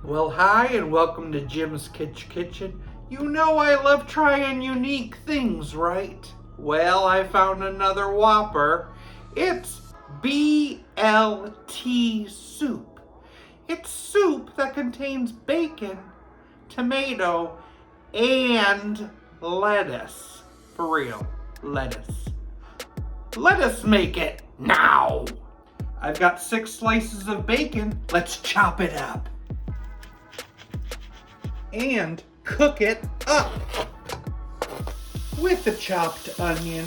Well, hi, and welcome to Jim's Kitchen. You know I love trying unique things, right? Well, I found another Whopper. It's B.L.T. soup. It's soup that contains bacon, tomato, and lettuce. For real, lettuce. Let us make it now. I've got 6 slices of bacon. Let's chop it up and cook it up with the chopped onion.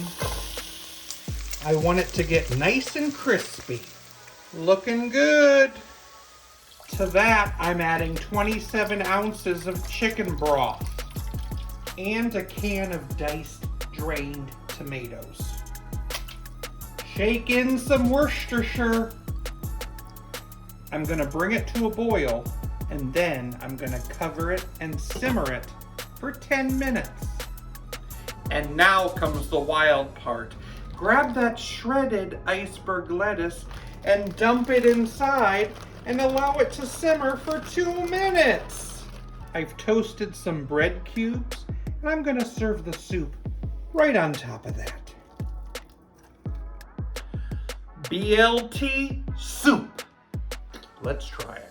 I want it to get nice and crispy. Looking good. To that, I'm adding 27 ounces of chicken broth and a can of diced drained tomatoes. Shake in some Worcestershire. I'm gonna bring it to a boil, and then I'm gonna cover it and simmer it for 10 minutes. And now comes the wild part. Grab that shredded iceberg lettuce and dump it inside and allow it to simmer for 2 minutes. I've toasted some bread cubes, and I'm gonna serve the soup right on top of that. BLT soup. Let's try it.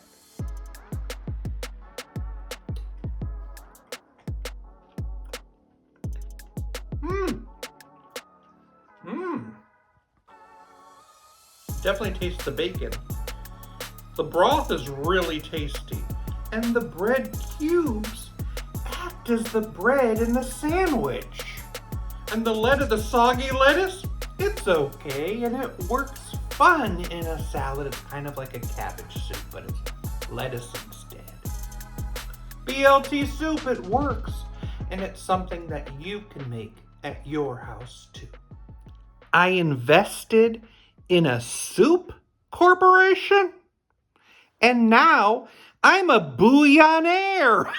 Definitely taste the bacon. The broth is really tasty. And the bread cubes act as the bread in the sandwich. And the soggy lettuce, it's okay, and it works fun in a salad. It's kind of like a cabbage soup, but it's lettuce instead. BLT soup, it works, and it's something that you can make at your house too. I invested in a soup corporation, and now I'm a billionaire.